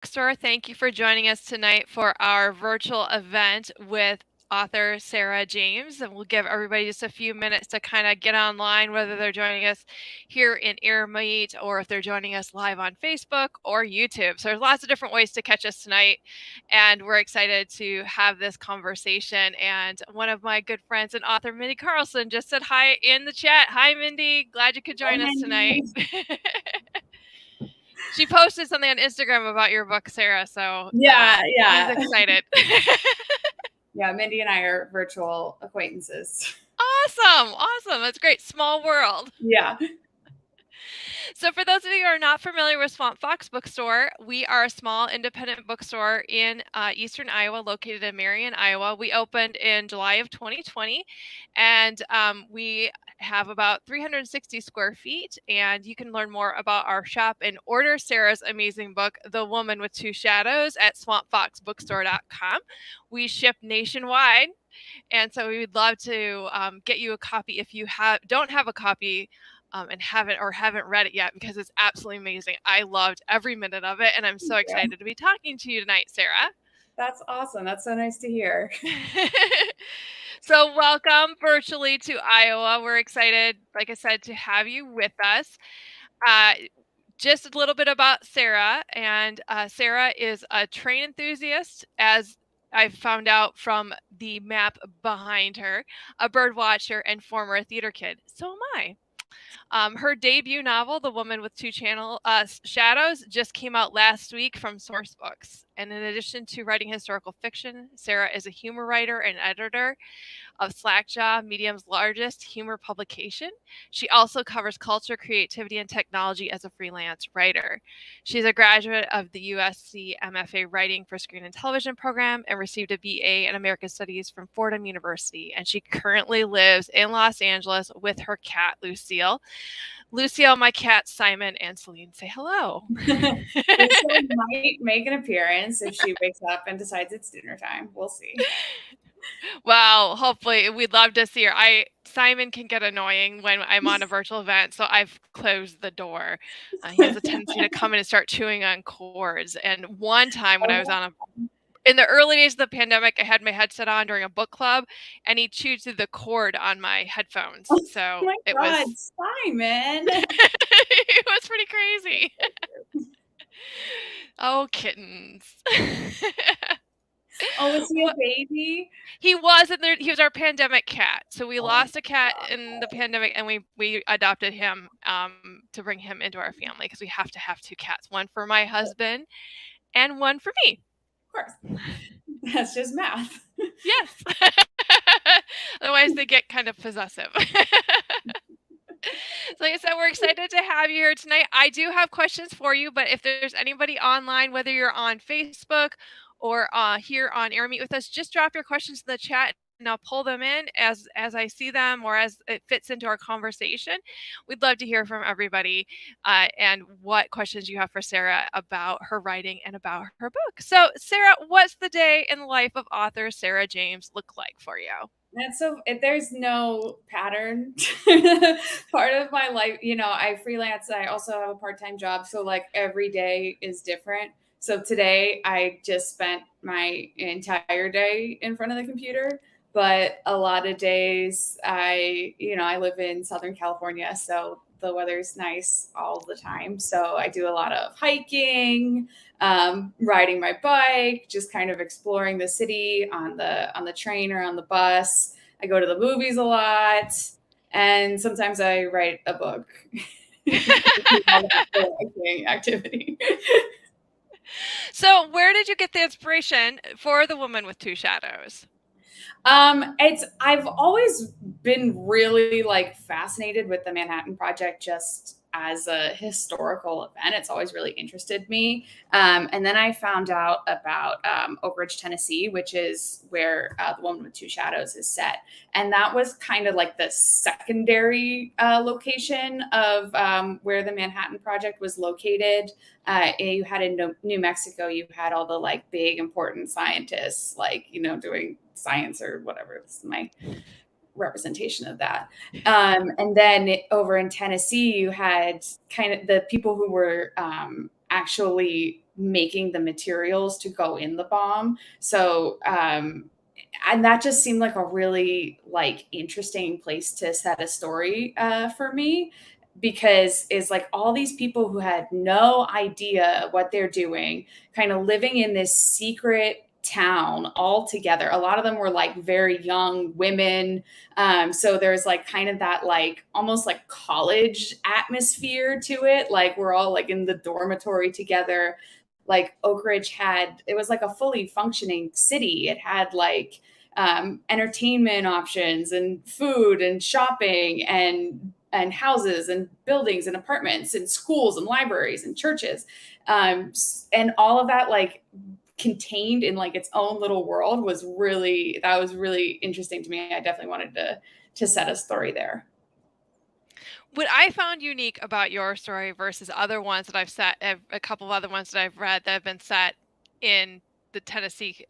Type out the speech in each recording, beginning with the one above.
Bookstore. Thank you for joining us tonight for our virtual event with author Sarah James. And we'll give everybody just a few minutes to kind of get online, whether they're joining us here in Earmeet or if they're joining us live on Facebook or YouTube. So there's lots of different ways to catch us tonight. And we're excited to have this conversation. And one of my good friends and author, Mindy Carlson, just said hi in the chat. Hi, Mindy. Glad you could join us tonight. She posted something on Instagram about your book, Sarah, so yeah. she's excited. Yeah, Mindy and I are virtual acquaintances. Awesome. That's great. Small world. Yeah. So for those of you who are not familiar with Swamp Fox Bookstore, we are a small independent bookstore in eastern Iowa, located in Marion, Iowa. We opened in July of 2020, and we have about 360 square feet, and you can learn more about our shop and order Sarah's amazing book, The Woman with Two Shadows, at swampfoxbookstore.com. We ship nationwide, and so we would love to get you a copy if you don't have a copy and haven't read it yet, because it's absolutely amazing. I loved every minute of it, and I'm so excited to be talking to you tonight, Sarah. That's awesome. That's so nice to hear. So welcome virtually to Iowa. We're excited, like I said, to have you with us. Just a little bit about Sarah, and Sarah is a train enthusiast, as I found out from the map behind her, a bird watcher, and former theater kid. So am I. Her debut novel, The Woman with Two Shadows, just came out last week from Source Books. And in addition to writing historical fiction, Sarah is a humor writer and editor of Slackjaw, Medium's largest humor publication. She also covers culture, creativity, and technology as a freelance writer. She's a graduate of the USC MFA Writing for Screen and Television program and received a BA in American Studies from Fordham University. And she currently lives in Los Angeles with her cat, Lucille. Lucille, my cat, Simon, and Celine say hello. Lucille might make an appearance if she wakes up and decides it's dinner time. We'll see. Well, hopefully, we'd love to see her. Simon can get annoying when I'm on a virtual event, so I've closed the door. He has a tendency to come in and start chewing on cords. And one time when I was in the early days of the pandemic, I had my headset on during a book club, and he chewed through the cord on my headphones. So it was Simon. It was pretty crazy. Oh, kittens. Oh, was he a baby? He was, and he was our pandemic cat. So we lost a cat in the pandemic, and we adopted him to bring him into our family, because we have to have two cats, one for my husband and one for me. Of course. That's just math. Yes. Otherwise, they get kind of possessive. So like I said, we're excited to have you here tonight. I do have questions for you, but if there's anybody online, whether you're on Facebook or here on Earmeet with us, just drop your questions in the chat, and I'll pull them in as I see them or as it fits into our conversation. We'd love to hear from everybody and what questions you have for Sarah about her writing and about her book. So, Sarah, what's the day in the life of author Sarah James look like for you? And so there's no pattern. Part of my life, I freelance. I also have a part-time job. So like every day is different. So today I just spent my entire day in front of the computer, but a lot of days I live in Southern California. So the weather's nice all the time. So I do a lot of hiking, riding my bike, just kind of exploring the city on the train or on the bus. I go to the movies a lot, and sometimes I write a book. Activity. So where did you get the inspiration for The Woman with Two Shadows? I've always been really fascinated with the Manhattan Project just as a historical event. It's always really interested me. And then I found out about Oak Ridge, Tennessee, which is where The Woman with Two Shadows is set. And that was kind of like the secondary location of where the Manhattan Project was located. You had in New Mexico, you had all the big important scientists, doing science or whatever. This is my representation of that. And then over in Tennessee, you had kind of the people who were actually making the materials to go in the bomb. So and that just seemed like a really like interesting place to set a story for me, because it's like all these people who had no idea what they're doing, kind of living in this secret town all together. A lot of them were like very young women. So there's like kind of that like almost like college atmosphere to it. Like we're all like in the dormitory together. Like Oak Ridge had, it was like a fully functioning city. It had like entertainment options and food and shopping and houses and buildings and apartments and schools and libraries and churches, and all of that like contained in like its own little world was really, that was really interesting to me. I definitely wanted to set a story there. What I found unique about your story versus other ones that I've set, a couple of other ones that I've read that have been set in the Tennessee,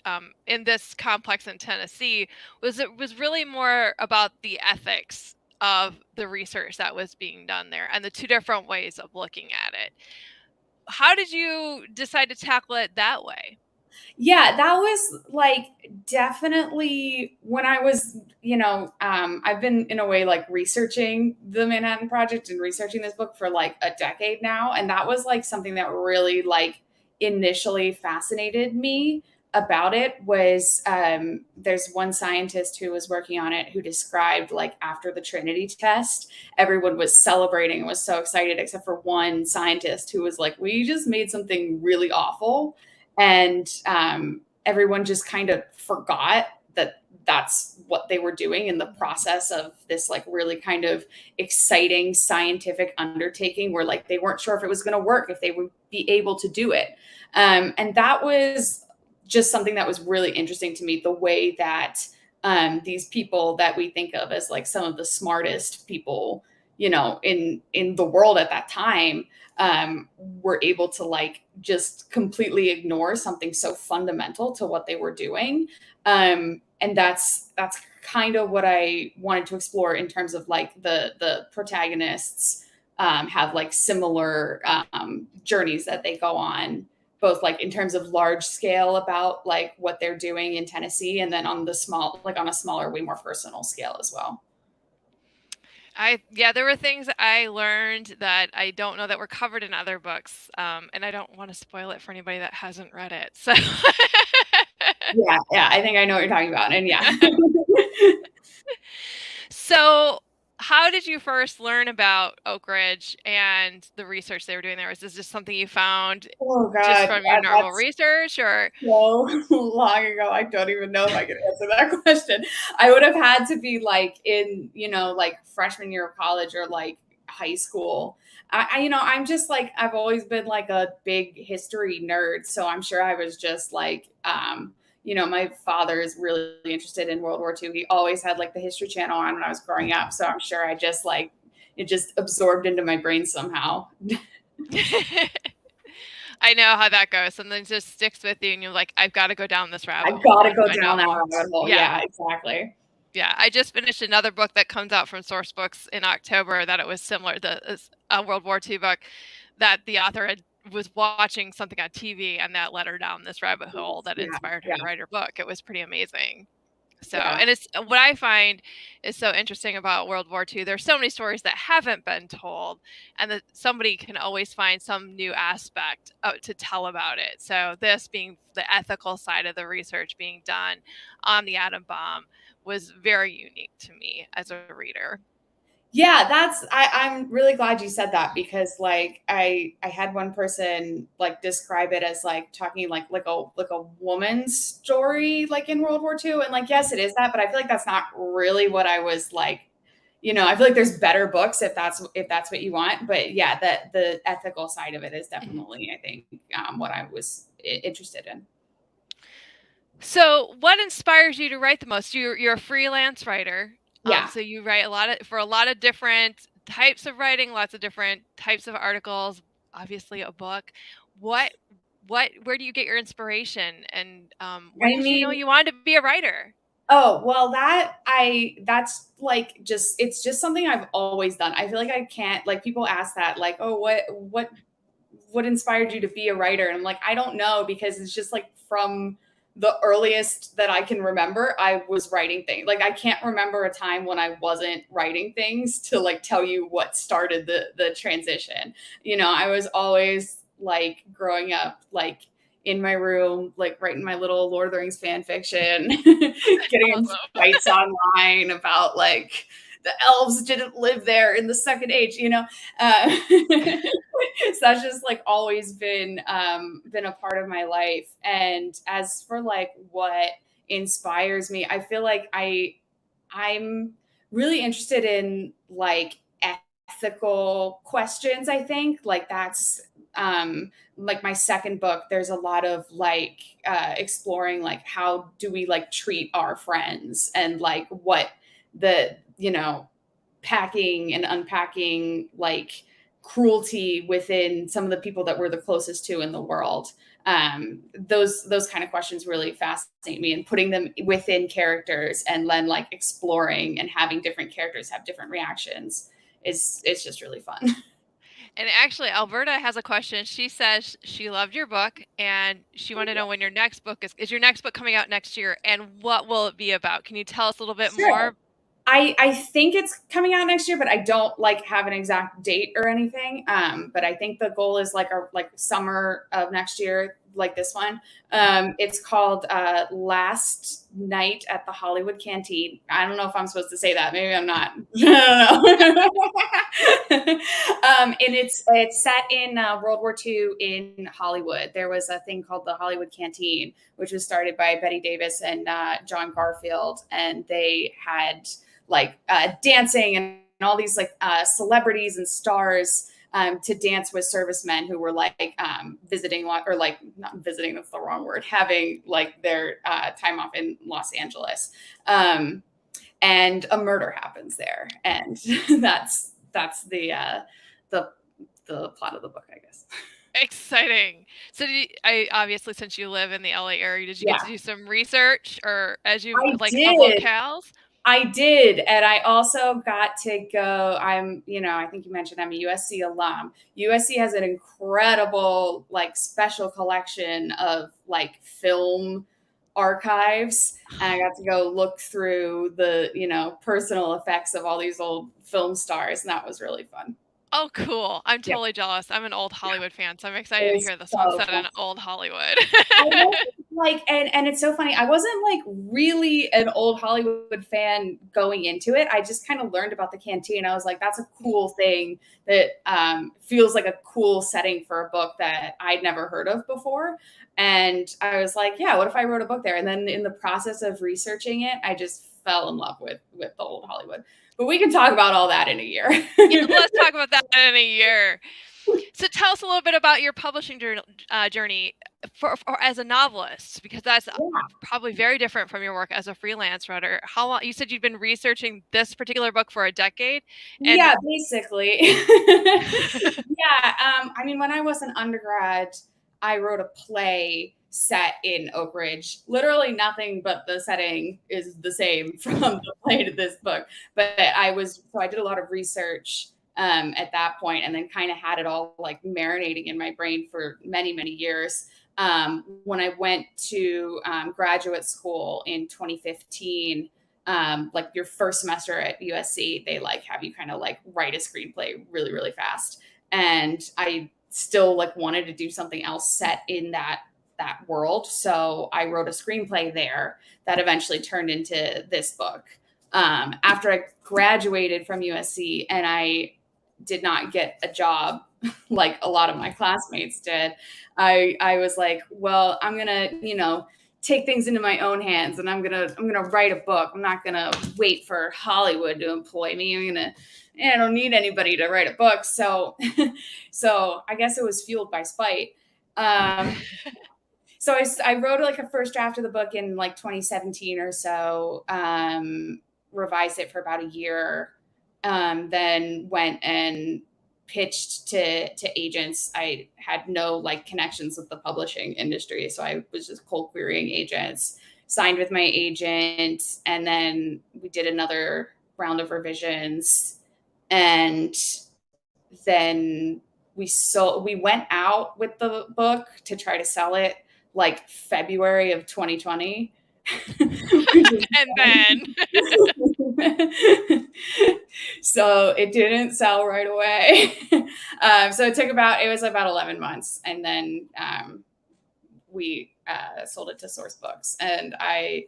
in this complex in Tennessee, was it was really more about the ethics of the research that was being done there and the two different ways of looking at it. How did you decide to tackle it that way? Yeah, that was like definitely when I was, I've been in a way like researching the Manhattan Project and researching this book for like a decade now. And that was like something that really like initially fascinated me about it was there's one scientist who was working on it who described like after the Trinity test, everyone was celebrating and was so excited, except for one scientist who was like, we just made something really awful, and everyone just kind of forgot that that's what they were doing in the process of this like really kind of exciting scientific undertaking where like they weren't sure if it was going to work, if they would be able to do it. And that was just something that was really interesting to me, the way that these people that we think of as like some of the smartest people, in the world at that time, were able to like just completely ignore something so fundamental to what they were doing. And that's kind of what I wanted to explore in terms of like the protagonists have like similar journeys that they go on, both like in terms of large scale about like what they're doing in Tennessee, and then on the small, like on a smaller, way more personal scale as well. Yeah, there were things I learned that I don't know that were covered in other books, and I don't want to spoil it for anybody that hasn't read it. So, Yeah, yeah, I think I know what you're talking about, and yeah. so how did you first learn about Oak Ridge and the research they were doing there? Was this just something you found Oh just god, from your normal that's research, or so long ago. I don't even know if I could answer that question. I would have had to be like in, like freshman year of college or like high school. I'm just like, I've always been like a big history nerd. So I'm sure I was just like, my father is really interested in World War II. He always had like the History Channel on when I was growing up. So I'm sure I just like, it just absorbed into my brain somehow. I know how that goes. Something just sticks with you, and you're like, I've got to go down this rabbit I've hole got to and go find down out that more. rabbit hole. Yeah. Yeah, exactly. Yeah, I just finished another book that comes out from Source Books in October that it was similar to a World War II book that the author was watching something on TV and that led her down this rabbit hole that Yeah, inspired her yeah, to write her book. It was pretty amazing. So, yeah. and it's what I find is so interesting about World War II. There's so many stories that haven't been told, and that somebody can always find some new aspect to tell about it. So, this being the ethical side of the research being done on the atom bomb was very unique to me as a reader. Yeah, I'm really glad you said that, because like I had one person like describe it as like talking like a woman's story like in World War II. And like yes, it is that, but I feel like that's not really what I was like, I feel like there's better books if that's what you want. But yeah, that the ethical side of it is Mhm. definitely, I think, what I was interested in. So, what inspires you to write the most? You're a freelance writer, Yeah. so you write a lot of different types of writing, lots of different types of articles. Obviously, a book. What where do you get your inspiration, and when I did you know mean, you wanted to be a writer? oh, well, that's like just, it's just something I've always done. I feel like I can't, like people ask that like, "Oh, what what inspired you to be a writer? And I'm like, I don't know, because it's just like from the earliest that I can remember, I was writing things. Like I can't remember a time when I wasn't writing things to like tell you what started the transition. I was always like growing up like in my room, like writing my little Lord of the Rings fan fiction, getting in Awesome. fights online about like the elves didn't live there in the second age. So that's just like always been a part of my life. And as for like what inspires me, I feel like I'm really interested in like ethical questions. I think like that's like my second book. There's a lot of like exploring like how do we like treat our friends, and like what the packing and unpacking like cruelty within some of the people that we're the closest to in the world. Those kind of questions really fascinate me, and putting them within characters and then like exploring and having different characters have different reactions is it's just really fun. And actually, Alberta has a question. She says she loved your book and she wanted to know when your next book is your next book coming out next year, and what will it be about? Can you tell us a little bit Sure. more? I think it's coming out next year, but I don't like have an exact date or anything. But I think the goal is like a like summer of next year, like this one. It's called Last Night at the Hollywood Canteen. I don't know if I'm supposed to say that. Maybe I'm not. I don't know. And it's set in World War II in Hollywood. There was a thing called the Hollywood Canteen, which was started by Betty Davis and John Garfield, and they had like dancing and all these like celebrities and stars to dance with servicemen who were like visiting, or like not visiting, that's the wrong word, having like their time off in Los Angeles. And a murder happens there, and that's the the plot of the book, I guess. Exciting. So, I obviously, since you live in the LA area, did you get to Yeah, do some research, or as you I like of did. locales? I did. And I also got to go. I think you mentioned I'm a USC alum. USC has an incredible, like, special collection of like film archives. And I got to go look through the, personal effects of all these old film stars. And that was really fun. Oh, cool. I'm Yeah. totally jealous. I'm an old Yeah. Hollywood fan, so I'm It excited to was hear this one so set fun. in old Hollywood. I wasn't like, and it's so funny. I wasn't like really an old Hollywood fan going into it. I just kind of learned about the canteen. I was like, that's a cool thing that feels like a cool setting for a book that I'd never heard of before. And I was like, yeah, what if I wrote a book there? And then in the process of researching it, I just fell in love with the old Hollywood. But we can talk about all that in a year. Yeah, let's talk about that in a year. So tell us a little bit about your publishing journey for as a novelist, because that's Yeah. probably very different from your work as a freelance writer. How long, you said you'd been researching this particular book for a decade, and Yeah, basically. Yeah, I mean, when I was an undergrad, I wrote a play set in Oak Ridge. Literally nothing but the setting is the same from the play to this book. But I did a lot of research at that point, and then kind of had it all like marinating in my brain for many, many years. When I went to graduate school in 2015, like your first semester at USC, they like have you kind of like write a screenplay really, really fast. And I still like wanted to do something else set in that world. So I wrote a screenplay there that eventually turned into this book. After I graduated from USC and I did not get a job like a lot of my classmates did, I was like, well, I'm gonna, take things into my own hands, and I'm gonna write a book. I'm not gonna wait for Hollywood to employ me. I don't need anybody to write a book. So so I guess it was fueled by spite. So I wrote like a first draft of the book in like 2017 or so, revised it for about a year, then went and pitched to agents. I had no like connections with the publishing industry, so I was just cold querying agents, signed with my agent, and then we did another round of revisions, and then we went out with the book to try to sell it like February of 2020. And then So it didn't sell right away. So it was about 11 months. And then we sold it to Source Books. And I,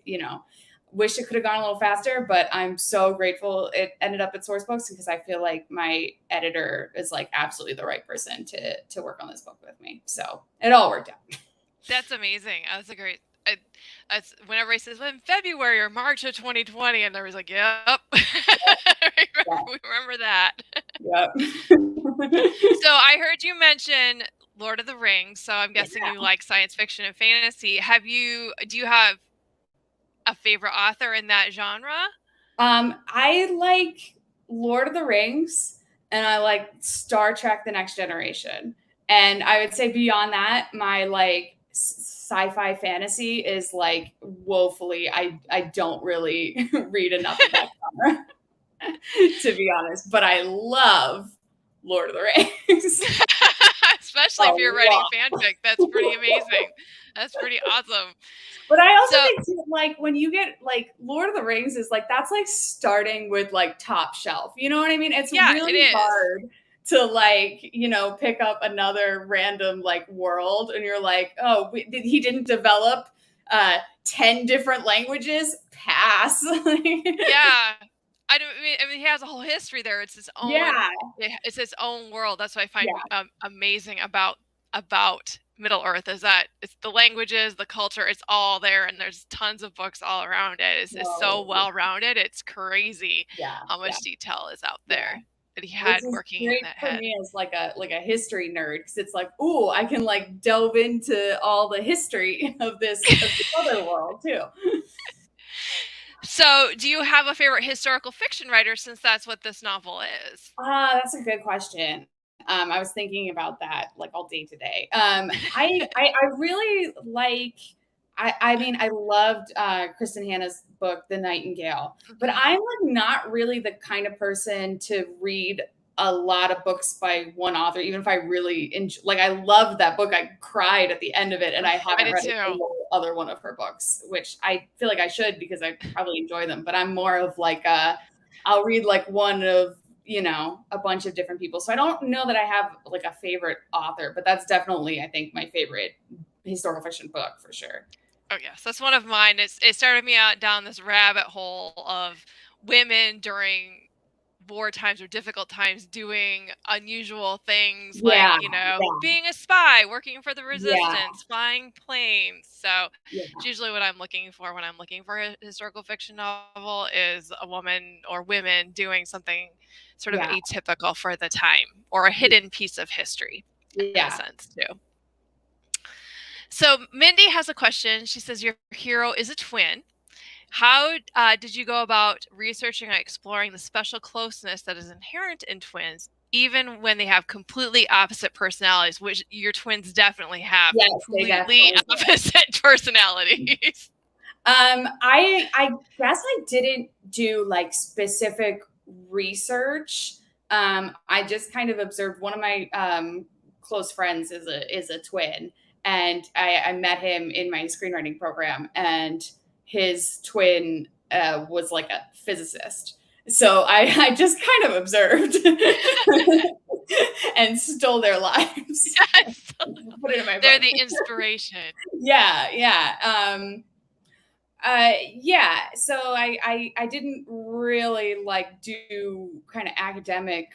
wish it could have gone a little faster, but I'm so grateful it ended up at Source Books because I feel like my editor is like absolutely the right person to work on this book with me. So it all worked out. that's amazing. That's a great. Whenever he says, well, in February or March of 2020, and I was like, yep. We remember that. Yep. So I heard you mention Lord of the Rings, so I'm guessing Yeah. you like science fiction and fantasy. Do you have a favorite author in that genre? I like Lord of the Rings and I like Star Trek The Next Generation. And I would say beyond that, my like sci-fi fantasy is like woefully I don't really read enough of that genre to be honest, but I love Lord of the Rings. Especially A if you're writing lot. fanfic. That's pretty amazing. That's pretty awesome. But I also So, think too, like when you get like Lord of the Rings is like that's like starting with like top shelf. You know what I mean? It's yeah, it really is. hard to like, pick up another random like world and you're like, oh, he didn't develop 10 different languages? Pass. Yeah. I mean, he has a whole history there. Yeah. It's its own world. That's what I find Yeah. amazing about Middle Earth is that it's the languages, the culture, it's all there, and there's tons of books all around it. It's so So well rounded. It's crazy yeah. how Yeah. much detail is out Yeah. there that he Which had is working in great that for head. me as like a history nerd because it's like, ooh, I can like delve into all the history of this other world too. So, do you have a favorite historical fiction writer since that's what this novel is? That's a good question. I was thinking about that like all day today. I really like. I mean, I loved Kristen Hanna's book, The Nightingale, but I'm Mhm. like not really the kind of person to read a lot of books by one author, even if I really enjoy. Like, I loved that book. I cried at the end of it, and I I haven't did read a too. single other one of her books, which I feel like I should because I probably enjoy them. But I'm more of like a I'll read like one of a bunch of different people. So I don't know that I have like a favorite author, but that's definitely, I think, my favorite historical fiction book for sure. Oh yes, that's one of mine. It started me out down this rabbit hole of women during war times or difficult times doing unusual things like, Yeah, yeah, being a spy, working for the yeah, resistance, flying planes. So yeah, it's usually what I'm looking for when I'm looking for a historical fiction novel is a woman or women doing something sort of yeah, atypical for the time or a hidden piece of history in a yeah. sense too. So Mindy has a question. She says your hero is a twin. How did you go about researching and exploring the special closeness that is inherent in twins, even when they have completely opposite personalities, which your twins definitely have Yes, they completely definitely do. opposite personalities? I guess I didn't do like specific research. I just kind of observed one of my close friends is a twin, and I met him in my screenwriting program, and his twin was like a physicist. So I just kind of observed and stole their lives. Yes, Put it in my they're book. the inspiration. Yeah, yeah. Yeah, so I didn't really like do kind of academic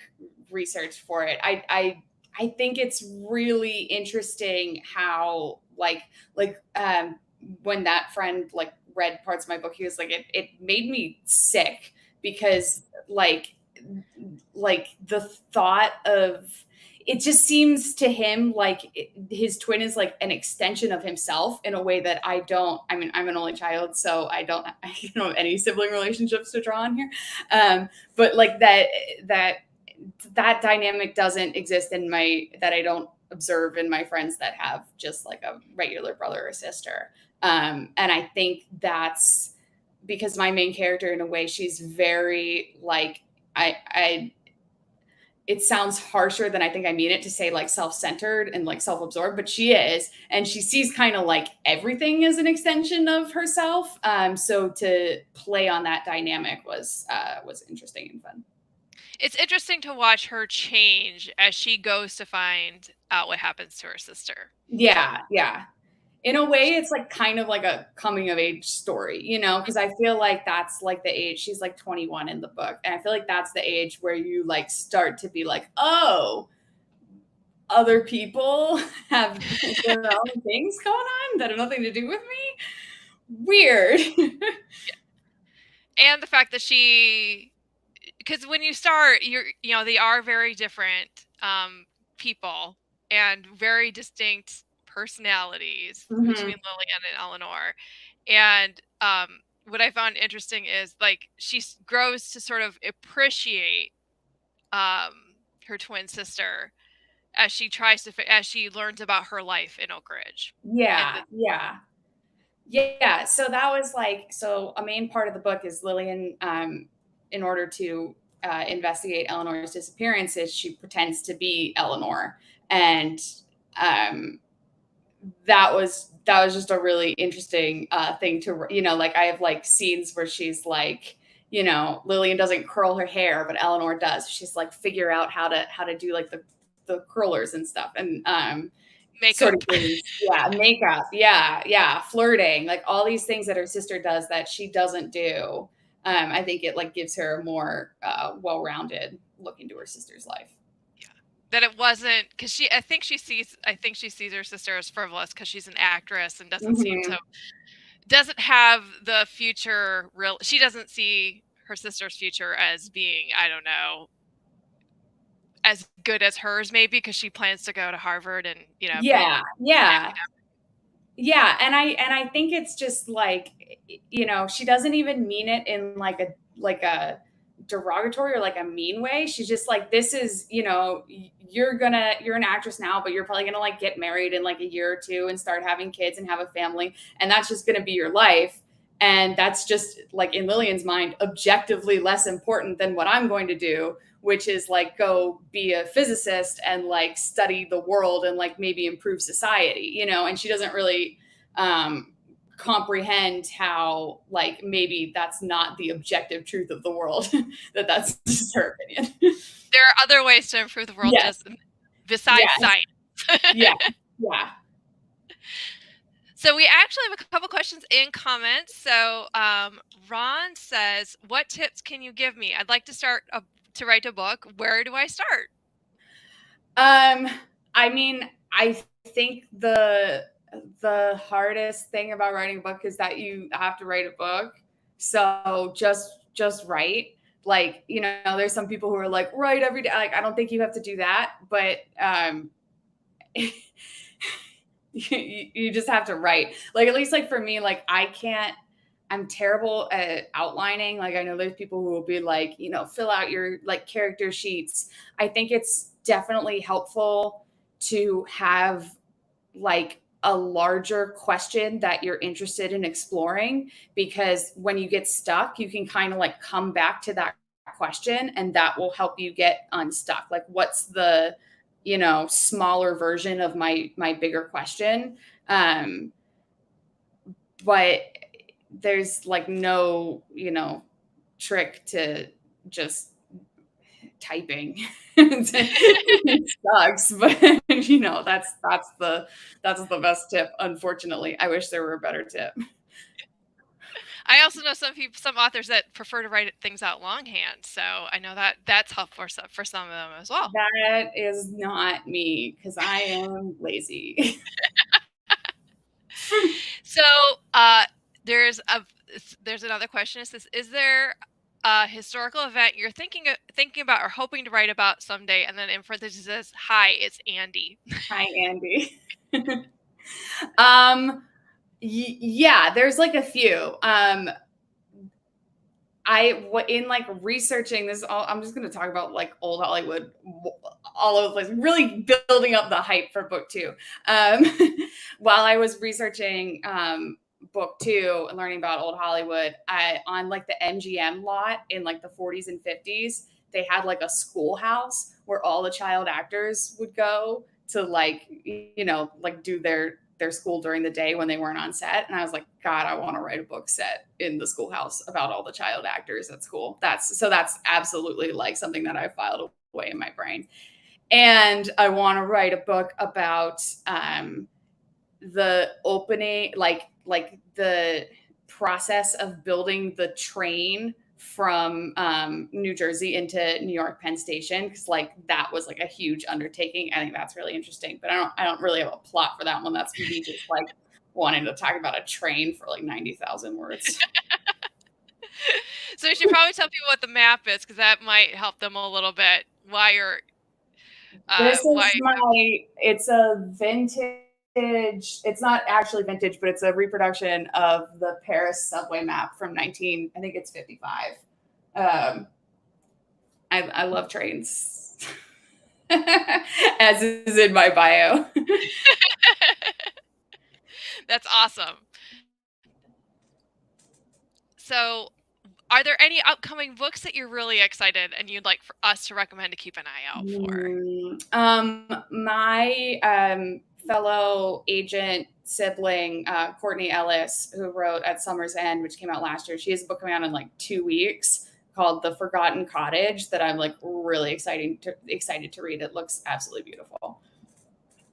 research for it. I think it's really interesting how when that friend like read parts of my book, he was like it made me sick because like the thought of it just seems to him like his twin is like an extension of himself in a way that I don't. I mean, I'm an only child, so I don't have any sibling relationships to draw on here. But like that that dynamic doesn't exist in my that I don't observe in my friends that have just like a regular brother or sister. And I think that's because my main character, in a way, she's very like I it sounds harsher than I think I mean it to say like self-centered and like self-absorbed, but she is, and she sees kind of like everything as an extension of herself. So to play on that dynamic was interesting and fun. It's interesting to watch her change as she goes to find out what happens to her sister. Yeah, yeah. In a way, it's like kind of like a coming of age story, you know, because I feel like that's like the age, she's like 21 in the book. And I feel like that's the age where you like start to be like, oh, other people have their own things going on that have nothing to do with me. Weird. And the fact that she, because when you start, they are very different people and very distinct personalities between Hmm. Lillian and Eleanor. And what I found interesting is like grows to sort of appreciate um, her twin sister as she as she learns about her life in Oak Ridge. And Yeah, yeah. Yeah, so that was like, so a main part of the book is Lillian, in order to investigate Eleanor's disappearance, is she pretends to be Eleanor, and um, that was just a really interesting thing to, you know, like I have like scenes where she's like, you know, Lillian doesn't curl her hair, but Eleanor does. She's like figure out how to do like the curlers and stuff, and sort makeup. of things. Yeah, makeup. Yeah, yeah, flirting, like all these things that her sister does that she doesn't do. I think it like gives her a more well-rounded look into her sister's life. That it wasn't because I think she sees her sister as frivolous because she's an actress and Hmm. doesn't have the future real. She doesn't see her sister's future as being, I don't know, as good as hers maybe because she plans to go to Harvard and Yeah, be an yeah. academic. Yeah, and I think it's just like, you know, she doesn't even mean it in like a derogatory or like a mean way. She's just like, this is, you know, you're an actress now, but you're probably gonna like get married in like a year or two and start having kids and have a family, and that's just gonna be your life. And that's just like in Lillian's mind, objectively less important than what I'm going to do, which is like go be a physicist and like study the world and like maybe improve society, you know. And she doesn't really um, comprehend how like maybe that's not the objective truth of the world, that's just her opinion. There are other ways to improve the world Yes, just besides yes, science. yeah, yeah. So we actually have a couple questions in comments. So Ron says, "What tips can you give me? I'd like to start to write a book. Where do I start?" um I mean, I think the hardest thing about writing a book is that you have to write a book. So just write. Like, you know, there's some people who are like, write every day. Like, I don't think you have to do that, but you just have to write. Like, at least like for me, like I can't, I'm terrible at outlining. Like, I know there's people who will be like, you know, fill out your like character sheets. I think it's definitely helpful to have like a larger question that you're interested in exploring, because when you get stuck, you can kind of like come back to that question and that will help you get unstuck. Like, what's the, you know, smaller version of my bigger question? Um, but there's like no, you know, trick to just typing. It sucks, but you know, that's the best tip. Unfortunately, I wish there were a better tip. I also know some authors that prefer to write things out longhand. So I know that that's helpful for some of them as well. That is not me because I am lazy. So there's a there's another question. It says, "Is there a historical event you're thinking about or hoping to write about someday?" And then in parentheses says, "Hi, it's Andy." Hi, Andy. um, yeah, there's like a few. In like researching this, I'm just going to talk about like old Hollywood all over the place, really building up the hype for book two. Um, while I was researching book two and learning about old Hollywood, on like the MGM lot in like the 40s and 50s, they had like a schoolhouse where all the child actors would go to like, like do their school during the day when they weren't on set. And I was like, God, I want to write a book set in the schoolhouse about all the child actors at school. That's absolutely like something that I filed away in my brain. And I want to write a book about the opening, like the process of building the train from New Jersey into New York Penn Station, because like that was like a huge undertaking. I think that's really interesting, but I don't really have a plot for that one. That's me just like wanting to talk about a train for like 90,000 words. So you should probably tell people what the map is, because that might help them a little bit. This Why? is my, it's a vintage, it's not actually vintage, but it's a reproduction of the Paris subway map from 19, I think it's 55. Um, I love trains, as is in my bio. That's awesome. So, are there any upcoming books that you're really excited and you'd like for us to recommend to keep an eye out for? My fellow agent sibling, Courtney Ellis, who wrote At Summer's End, which came out last year, she has a book coming out in like 2 weeks called The Forgotten Cottage that I'm like really excited to read. It looks absolutely beautiful.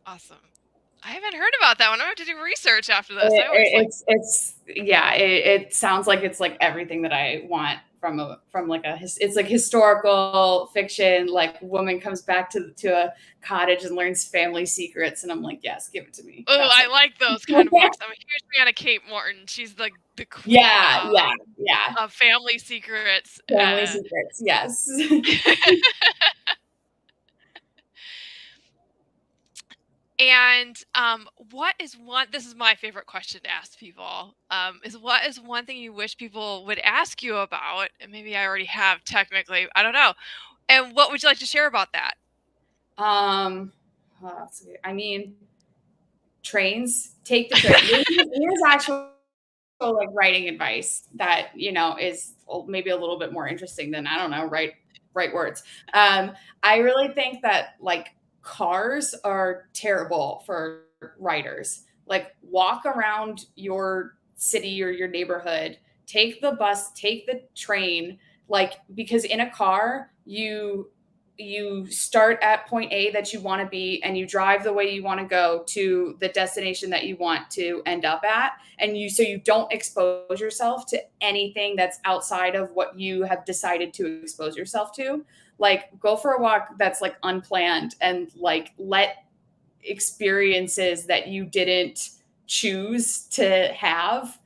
Awesome. I haven't heard about that one. I'm going to have to do research after this. I always like. It's yeah, it sounds like it's like everything that I want from like it's like historical fiction, like woman comes back to a cottage and learns family secrets, and I'm like, yes, give it to me. Oh, That's I like like those kind of books. I'm a huge fan of Kate Morton. She's the queen yeah, of family secrets. family secrets, yes. And what is one? This is my favorite question to ask people. Is what is one thing you wish people would ask you about? And maybe I already have technically. I don't know. And what would you like to share about that? um I mean, trains, take the train. Here's actually like writing advice that is maybe a little bit more interesting than, I don't know, write words. I really think that like cars are terrible for writers. Like walk around your city or your neighborhood, take the bus, take the train, like because in a car you start at point A that you want to be, and you drive the way you want to go to the destination that you want to end up at. And you don't expose yourself to anything that's outside of what you have decided to expose yourself to. Like go for a walk that's like unplanned, and like let experiences that you didn't choose to have,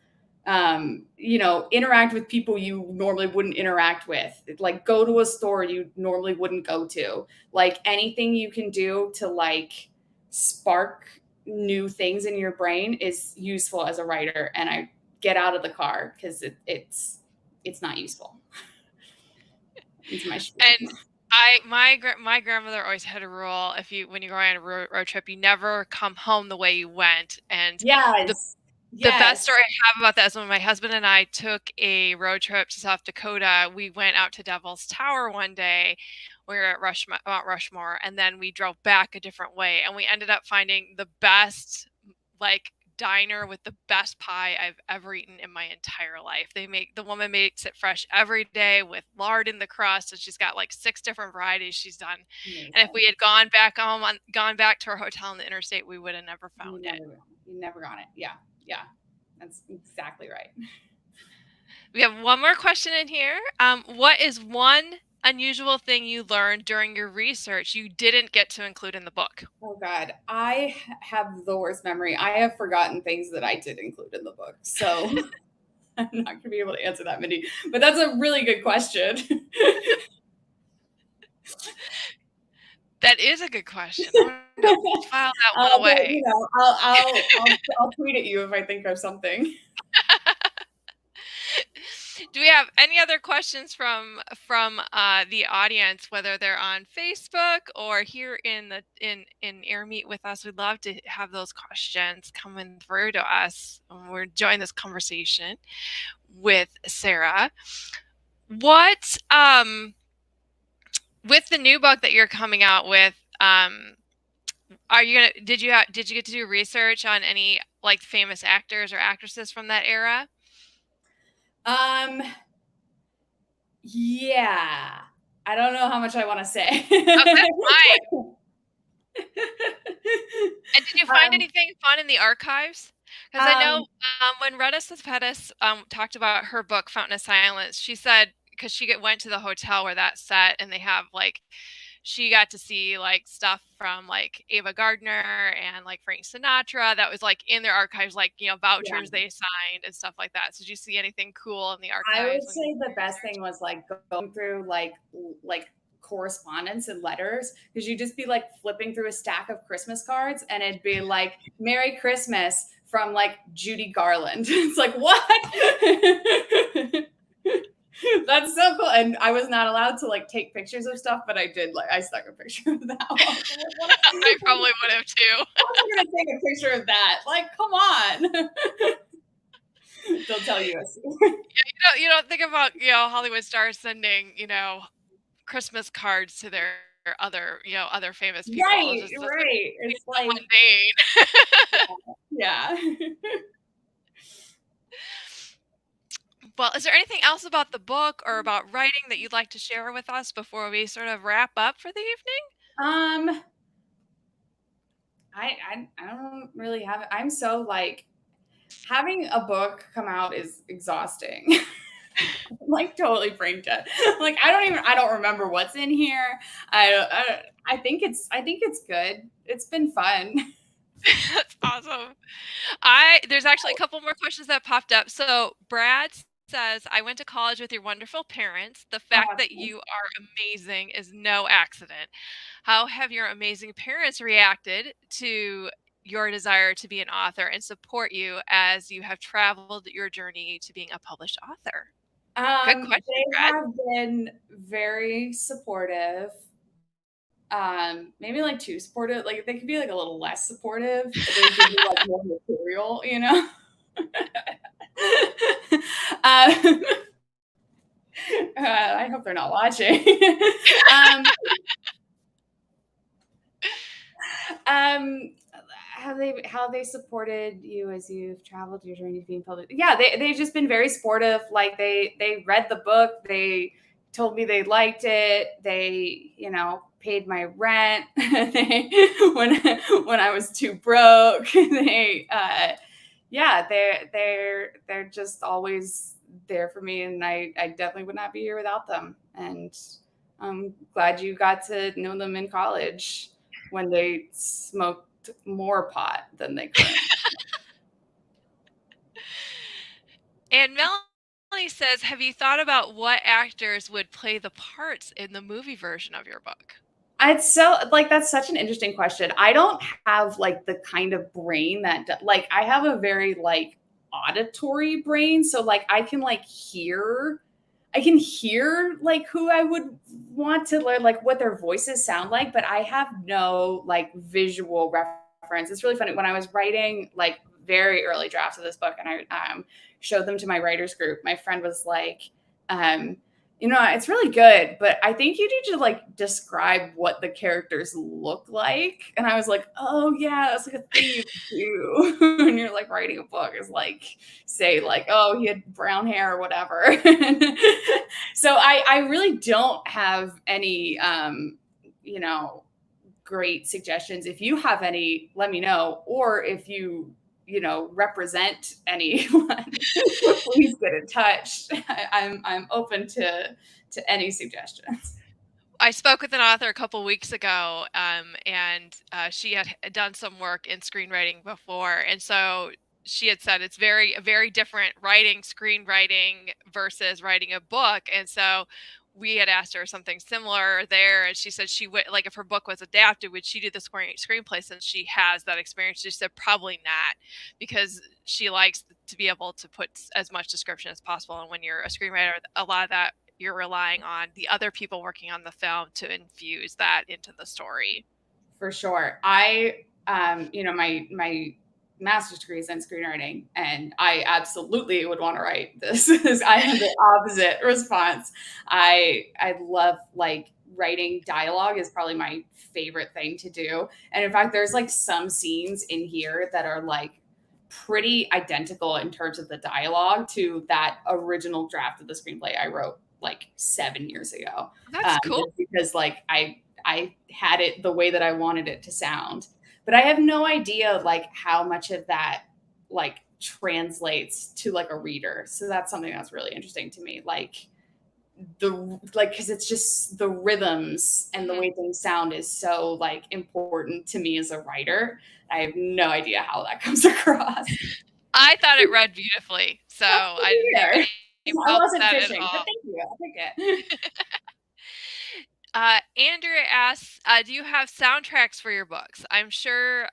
interact with people you normally wouldn't interact with, like go to a store you normally wouldn't go to, like anything you can do to like spark new things in your brain is useful as a writer. And I get out of the car because it's not useful. It's my And spiel. my grandmother always had a rule: if you when you go on a road trip, you never come home the way you went. And the Yes, the best yes. story I have about that is when my husband and I took a road trip to South Dakota. We went out to Devil's Tower one day. We were at Mount Rushmore, and then we drove back a different way, and we ended up finding the best like diner with the best pie I've ever eaten in my entire life. The woman makes it fresh every day with lard in the crust, and she's got like 6 different varieties she's done. And if we Amazing. had gone back to our hotel in the interstate, we would have never You found it. never, you never got it. Yeah, yeah, that's exactly right. We have one more question in here. What is one unusual thing you learned during your research you didn't get to include in the book? Oh God, I have the worst memory. I have forgotten things that I did include in the book, so I'm not going to be able to answer that many. But that's a really good question. That is a good question. I'm going to file that one But away. I'll tweet at you if I think of something. Do we have any other questions from the audience, whether they're on Facebook or here in Air Meet with us? We'd love to have those questions coming through to us when we're enjoying this conversation with Sarah. What With the new book that you're coming out with, are you gonna did you get to do research on any like famous actors or actresses from that era? Um, yeah. I don't know how much I want to say. Oh, that's fine. And did you find um, anything fun in the archives? Because I know um, when Redis Pettis talked about her book Fountain of Silence, she said because went to the hotel where that's set, and they have like she got to see like stuff from like Ava Gardner and like Frank Sinatra that was like in their archives, like yeah. vouchers they signed and stuff like that. So did you see anything cool in the I would archives when you say the did best research? thing was like going through like correspondence and letters because you'd just be like flipping through a stack of Christmas cards and it'd be like Merry Christmas from like Judy Garland. It's like what? That's so cool. And I was not allowed to like take pictures of stuff, but I did like I stuck a picture of that. What, I probably would have too. how am I gonna take a picture of that? Like, come on. Don't tell us. You don't think about Hollywood stars sending Christmas cards to their other famous people. It's Right, just doesn't right. seem It's so like, mundane. yeah. Well, is there anything else about the book or about writing that you'd like to share with us before we sort of wrap up for the evening? um, I don't really have it. I'm so like having a book come out is exhausting. Like totally brain dead. Like I don't remember what's in here. I think it's good. It's been fun. That's awesome. There's actually a couple more questions that popped up. So Brad says, I went to college with your wonderful parents. The Oh, fact that's that nice. you are amazing is no accident. How have your amazing parents reacted to your desire to be an author and support you as you have traveled your journey to being a published author? Good question, They Brad. have been very supportive. Maybe like too supportive. Like they could be like a little less supportive. They give you like more material, you know. um, I hope they're not watching. um, um, how they supported you as you've traveled your journey to being public? Yeah, they've just been very supportive. Like they read the book. They told me they liked it. They paid my rent. They when I was too broke. They yeah they're just always there for me, and I definitely would not be here without them. And I'm glad you got to know them in college when they smoked more pot than they currently. And Melanie says, have you thought about what actors would play the parts in the movie version of your book? It's so like that's such an interesting question. I don't have like the kind of brain that like I have a very like auditory brain, so like I can hear like who I would want to learn, like what their voices sound like, but I have no like visual reference. It's really funny when I was writing like very early drafts of this book, and I showed them to my writers group. My friend was like, um, it's really good, but I think you need to like describe what the characters look like. And I was like, oh yeah, that's like a thing you do when you're like writing a book is like say like, oh, he had brown hair or whatever. So I really don't have any you know, great suggestions. If you have any, let me know. Or if represent anyone, please get in touch. I'm open to any suggestions. I spoke with an author a couple weeks ago, and she had done some work in screenwriting before, and so she had said it's a very different writing screenwriting versus writing a book, and so we had asked her something similar there, and she said she would like if her book was adapted, would she do the screenplay since she has that experience? She said probably not, because she likes to be able to put as much description as possible, and when you're a screenwriter, a lot of that you're relying on the other people working on the film to infuse that into the story. For sure. My master's degree is in screenwriting, and I absolutely would want to write this. I have the opposite response. I love like writing dialogue is probably my favorite thing to do. And in fact, there's like some scenes in here that are like pretty identical in terms of the dialogue to that original draft of the screenplay I wrote like 7 years ago. That's cool. Just because like I had it the way that I wanted it to sound, but I have no idea like how much of that like translates to like a reader. So that's something that's really interesting to me. Because it's just the rhythms and the Mhm. way things sound is so like important to me as a writer. I have no idea how that comes across. I thought it read beautifully, so That's I good didn't have to hear. any I problem with wasn't that at fishing, but all. thank you. I'll take it. Andrea asks, do you have soundtracks for your books? I'm sure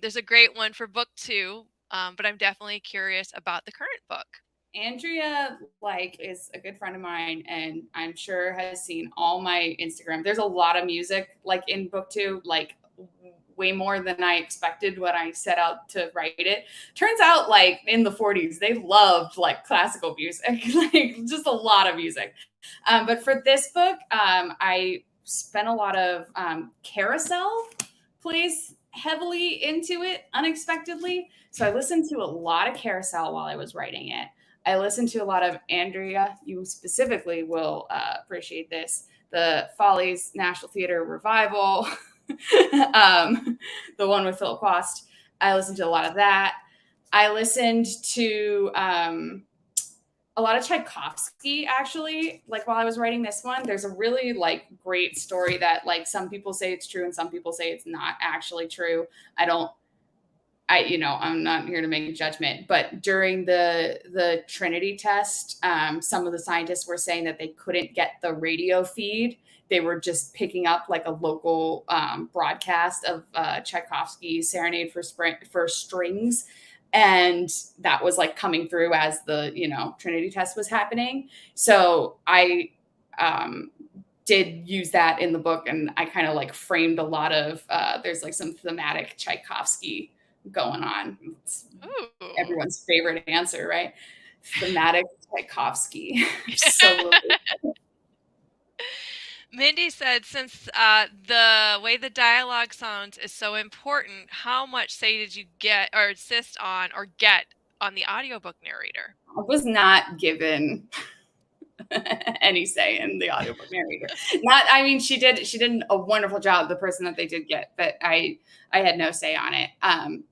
there's a great one for book 2, but I'm definitely curious about the current book. Andrea like is a good friend of mine and I'm sure has seen all my Instagram. There's a lot of music like in book 2, like way more than I expected when I set out to write it. Turns out like in the 40s they loved like classical music, like just a lot of music. But for this book, I spent a lot of carousel plays heavily into it unexpectedly. So I listened to a lot of carousel while I was writing it. I listened to a lot of Andrea. You specifically will appreciate this. The Follies National Theater revival, the one with Philip Quast. I listened to a lot of that. I listened to a lot of Tchaikovsky actually. Like while I was writing this one, there's a really like great story that like some people say it's true and some people say it's not actually true. I don't I'm not here to make a judgment, but during the Trinity test, some of the scientists were saying that they couldn't get the radio feed. They were just picking up like a local broadcast of Tchaikovsky's Serenade for Strings, and that was like coming through as the Trinity test was happening. So I um, did use that in the book, and I kind of like framed a lot of there's like some thematic Tchaikovsky going on. It's Ooh. everyone's favorite answer, right? Thematic Tchaikovsky. So Mindy said, since the way the dialogue sounds is so important, how much say did you get or insist on or get on the audiobook narrator? I was not given any say in the audiobook narrator. Not, I mean, she did a wonderful job, the person that they did get, but I had no say on it. I'm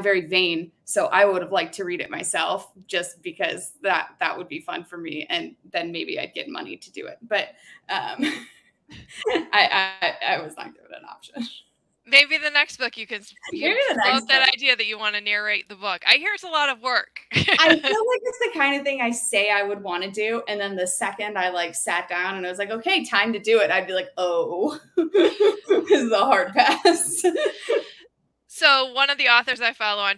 very vain, so I would have liked to read it myself just because that would be fun for me, and then maybe I'd get money to do it. But I was not given an option. Maybe the next book you can Maybe the float next book. that idea that you want to narrate the book. I hear it's a lot of work. I feel like it's the kind of thing I say I would want to do, and then the second I like sat down and I was like, okay, time to do it, I'd be like, oh, this is a hard pass. So one of the authors I follow on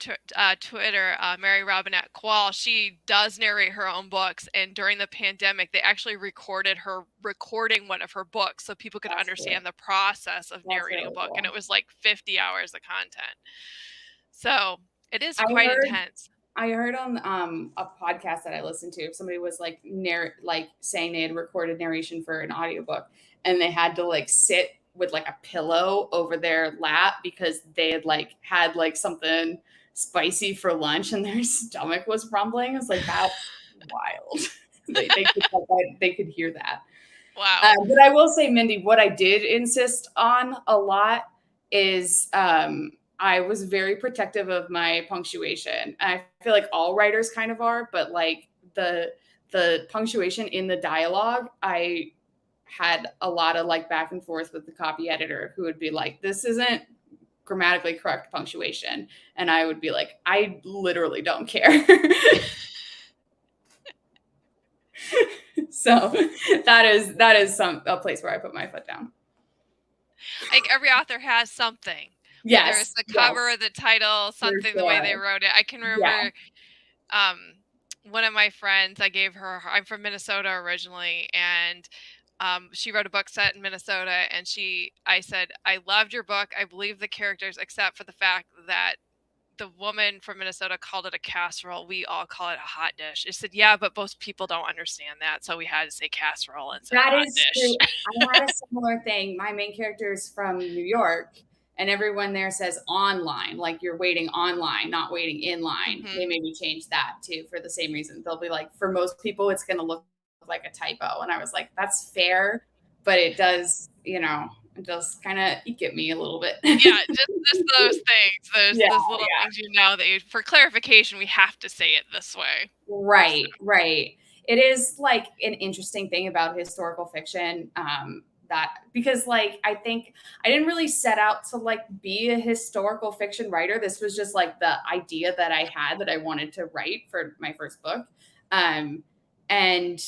Twitter, Mary Robinette Quall, she does narrate her own books, and during the pandemic, they actually recorded her recording one of her books so people could That's cool. understand the process of That's narrating a really book, and it cool. was like 50 hours of content. So it is I quite heard intense. I heard on a podcast that I listened to, somebody was like saying they had recorded narration for an audiobook and they had to like sit with like a pillow over their lap because they had like something spicy for lunch and their stomach was rumbling. It's like that's wild. They could hear that. Wow. But I will say, Mindy, what I did insist on a lot is I was very protective of my punctuation. I feel like all writers kind of are, but like the punctuation in the dialogue, I had a lot of like back and forth with the copy editor who would be like, "This isn't grammatically correct punctuation," and I would be like, "I literally don't care." So that is a place where I put my foot down. Like every author has something, whether it's Yes, the yes, cover or the title, for something the way sure. they wrote it. I can Yeah, remember um, one of my friends, I gave her, I'm from Minnesota originally, and she wrote a book set in Minnesota, and I said, I loved your book. I believe the characters, except for the fact that the woman from Minnesota called it a casserole. We all call it a hot dish. It said, yeah, but most people don't understand that. So we had to say casserole instead of That hot is dish. true. I had a similar thing. My main character is from New York, and everyone there says online, like you're waiting online, not waiting in line. Hmm. They maybe change that too for the same reason. They'll be like, for most people, it's going to look like a typo. And I was like, that's fair, but it does, it does kind of eke at me a little bit. Yeah, just those things, Yeah, those little yeah. things, that for clarification, we have to say it this way. So, Right, right. It is like an interesting thing about historical fiction, that because like I think I didn't really set out to like be a historical fiction writer. This was just like the idea that I had that I wanted to write for my first book. Um, and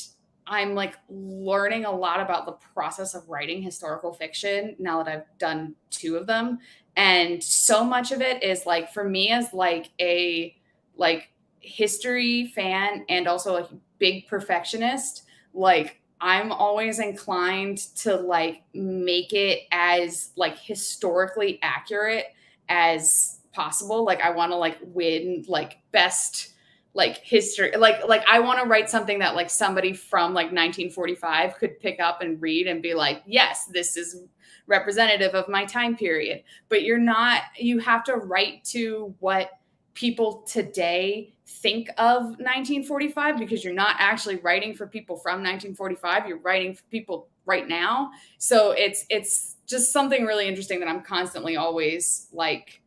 I'm like learning a lot about the process of writing historical fiction now that I've done two of them. And so much of it is like for me as like history fan and also a big perfectionist, like I'm always inclined to like make it as like historically accurate as possible. Like I want to like win like best like history, like I want to write something that like somebody from like 1945 could pick up and read and be like, yes, this is representative of my time period. But you have to write to what people today think of 1945, because you're not actually writing for people from 1945, you're writing for people right now. So it's just something really interesting that I'm constantly always like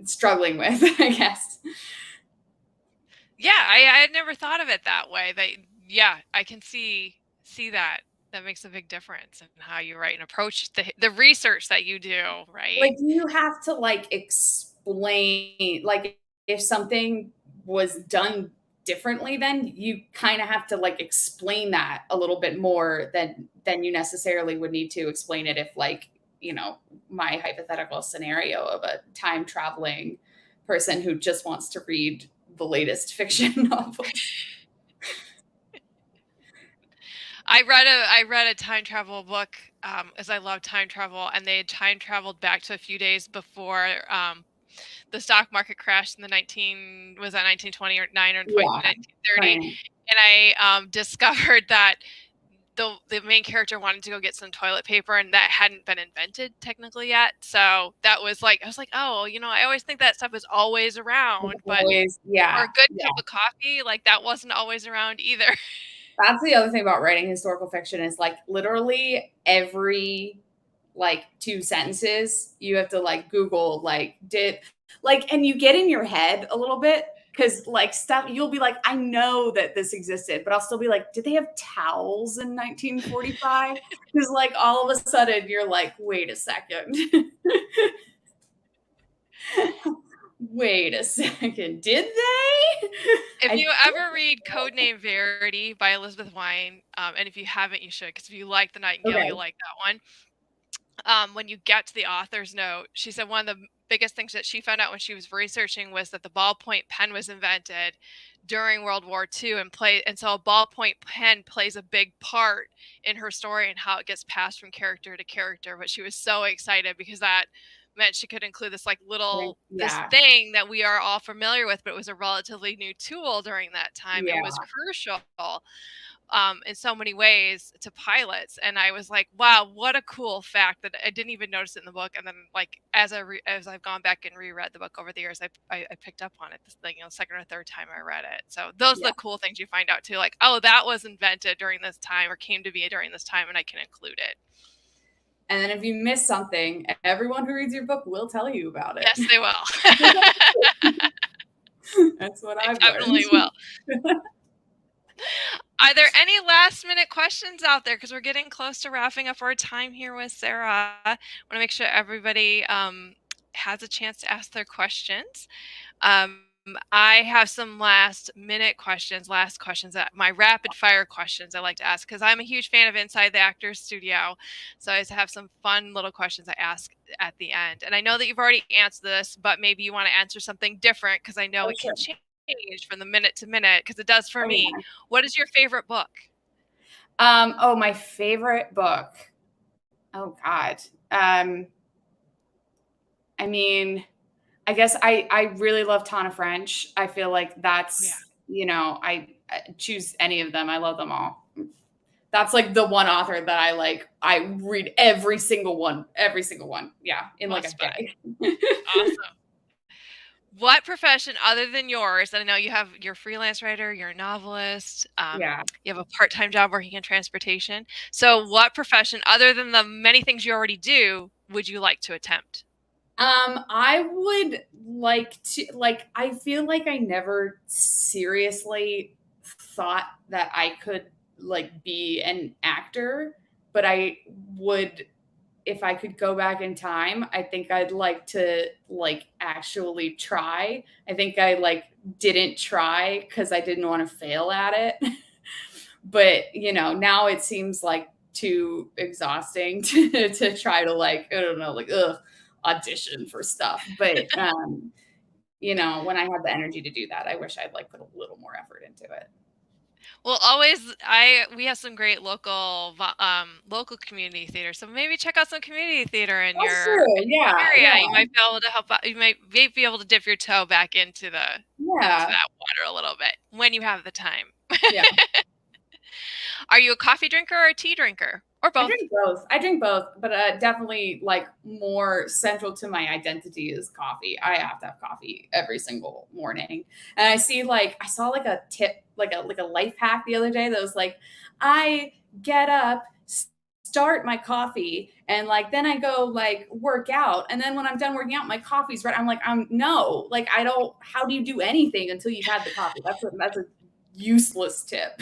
struggling with, I guess. yeah, I had never thought of it that way. Yeah, I can see that. That makes a big difference in how you write and approach the research that you do, right? Like you have to like explain, like if something was done differently, then you kind of have to like explain that a little bit more than you necessarily would need to explain it if like, my hypothetical scenario of a time traveling person who just wants to read the latest fiction novels. I read a time travel book, as I love time travel, and they had time traveled back to a few days before the stock market crashed in the 1920 or 9 or Yeah. 1930, Right. and I discovered that the main character wanted to go get some toilet paper, and that hadn't been invented technically yet. So that was like I was like, oh, I always think that stuff is always around, but Always, for yeah. a good Yeah. cup of coffee, like that wasn't always around either. That's the other thing about writing historical fiction is like literally every like two sentences you have to like Google like did like, and you get in your head a little bit because like stuff you'll be like, I know that this existed, but I'll still be like, did they have towels in 1945? Because like all of a sudden you're like, wait a second. Wait a second, did they? If I you think ever read Codename Verity by Elizabeth Wine, and if you haven't, you should, because if you like The Nightingale, you'll okay. like that one. When you get to the author's note, she said one of the biggest things that she found out when she was researching was that the ballpoint pen was invented during World War II, and so a ballpoint pen plays a big part in her story and how it gets passed from character to character. But she was so excited because that meant she could include this like little this Yeah. thing that we are all familiar with, but it was a relatively new tool during that time and was Yeah. crucial in so many ways to pilots. And I was like, wow, what a cool fact that I didn't even notice it in the book. And then like as I've gone back and reread the book over the years, I picked up on it this thing, second or third time I read it. So those Yeah. are the cool things you find out too, like, oh, that was invented during this time or came to be during this time, and I can include it. And then if you miss something, everyone who reads your book will tell you about it. Yes, they will. That's what They I've learned. definitely will. Are there any last minute questions out there? Because we're getting close to wrapping up our time here with Sarah. I want to make sure everybody has a chance to ask their questions. Um, I have some last questions, my rapid fire questions I like to ask because I'm a huge fan of Inside the Actors Studio. So I just have some fun little questions I ask at the end. And I know that you've already answered this, but maybe you want to answer something different because I know Oh, it can sure. change from the minute to minute because it does for Oh, me. yeah. What is your favorite book? My favorite book. Oh God. I mean, I guess I really love Tana French. I feel like Oh, yeah. that's, I choose any of them. I love them all. That's like the one author that I like. I read every single one, every single one. Yeah, in like a Must bet. day. Awesome. What profession other than yours, and I know you have you're a freelance writer, you're a novelist, Yeah. you have a part-time job working in transportation. So what profession other than the many things you already do would you like to attempt? I would like to I feel like I never seriously thought that I could like be an actor, but I would if I could go back in time, I think I'd like to like actually try. I think I like didn't try cuz I didn't want to fail at it. But, now it seems like too exhausting to try to like, I don't know, like audition for stuff. But when I had the energy to do that, I wish I'd like put a little more effort into it. Well, always I we have some great local community theater. So maybe check out some community theater in That's your true. Yeah, area. yeah, You might be able to help out. You might be able to dip your toe back into yeah, that water a little bit when you have the time. yeah. Are you a coffee drinker or a tea drinker? Or I both? drink both. I drink both, but definitely like more central to my identity is coffee. I have to have coffee every single morning. And I saw like a tip, like a life hack the other day that was like, I get up, start my coffee, and like then I go like work out. And then when I'm done working out, my coffee's right. I'm like, I'm no, like I don't. How do you do anything until you've had the coffee? That's a useless tip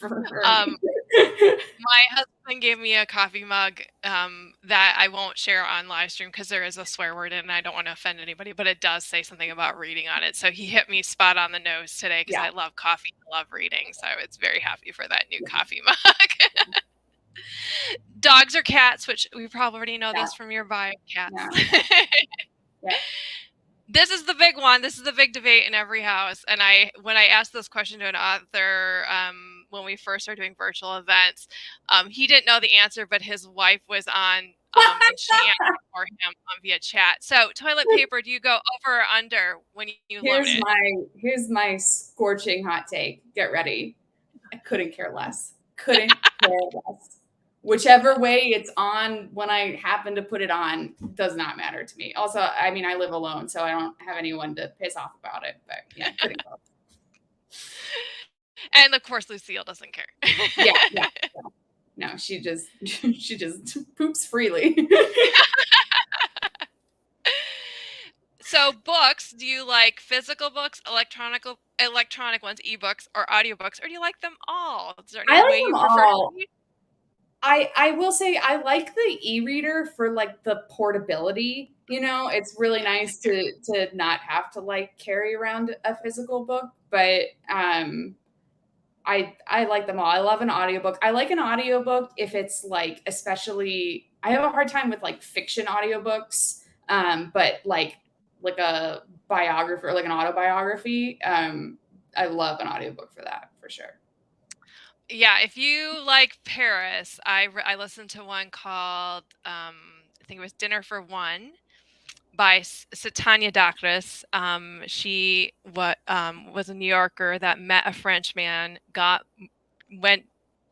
for Um, me. my husband gave me a coffee mug that I won't share on live stream because there is a swear word in it and I don't want to offend anybody, but it does say something about reading on it. So he hit me spot on the nose today because Yeah. I love coffee, I love reading. So I was very happy for that new Yeah. coffee mug. Dogs or cats, which we probably already know Yeah. this from your bio, cats. Yeah. Yeah. This is the big one. This is the big debate in every house. And when I asked this question to an author, when we first started doing virtual events, he didn't know the answer, but his wife was on, and she answered for him via chat. So, toilet paper, do you go over or under when you load Here's it? my scorching hot take. Get ready. I couldn't care less. Couldn't care less. Whichever way it's on when I happen to put it on does not matter to me. Also, I mean, I live alone, so I don't have anyone to piss off about it. But yeah, couldn't go. And of course, Lucille doesn't care. Yeah, yeah, yeah. No, she just she just poops freely. So, books, do you like physical books, electronic ones, ebooks, or audiobooks, or do you like them all? Is there any I like way you them prefer to all. read? I will say I like the e-reader for like the portability. It's really nice to not have to like carry around a physical book, but I like them all. I love an audiobook. I like an audiobook if it's like especially I have a hard time with like fiction audiobooks. But like a biography or like an autobiography, I love an audiobook for that for sure. Yeah, if you like Paris, I listened to one called I think it was Dinner for One by Satania Dakris. She was a New Yorker that met a French man, went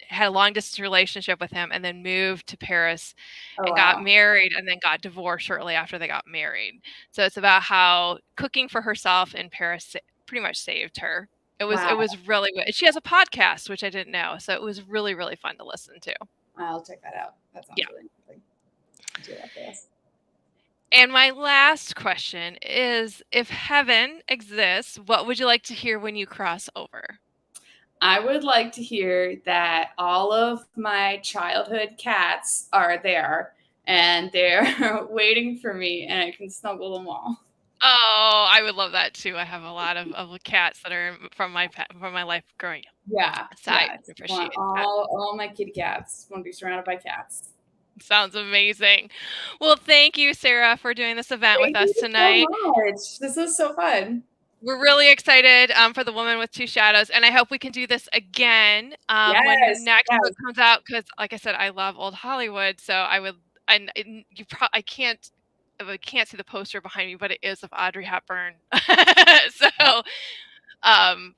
had a long distance relationship with him, and then moved to Paris Oh and got wow. married, and then got divorced shortly after they got married. So it's about how cooking for herself in Paris pretty much saved her. It Wow. was really good. She has a podcast, which I didn't know, so it was really really fun to listen to. I'll check that out. That Yeah. sounds really interesting. Do that for us. And my last question is, if heaven exists, what would you like to hear when you cross over? I would like to hear that all of my childhood cats are there and they're waiting for me and I can snuggle them all. Oh, I would love that too. I have a lot of cats that are from my life growing up. Yeah, So I yeah. I just want appreciate that. all my kitty cats. Want to be surrounded by cats. Sounds amazing. Well, thank you, Sarah, for doing this event with Thank us you so tonight. much. This is so fun. We're really excited for the Woman with Two Shadows, and I hope we can do this again when the Yes, next book yes. comes out. Because, like I said, I love old Hollywood, so I would. And I can't I can't see the poster behind me, but it is of Audrey Hepburn. So,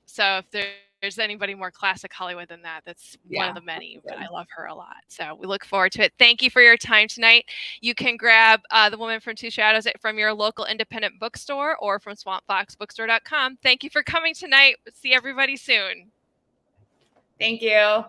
so if there's anybody more classic Hollywood than that, that's one of Yeah, the that's many, but good. I love her a lot. So we look forward to it. Thank you for your time tonight. You can grab The Woman from Two Shadows from your local independent bookstore or from swampfoxbookstore.com. Thank you for coming tonight. See everybody soon. Thank you.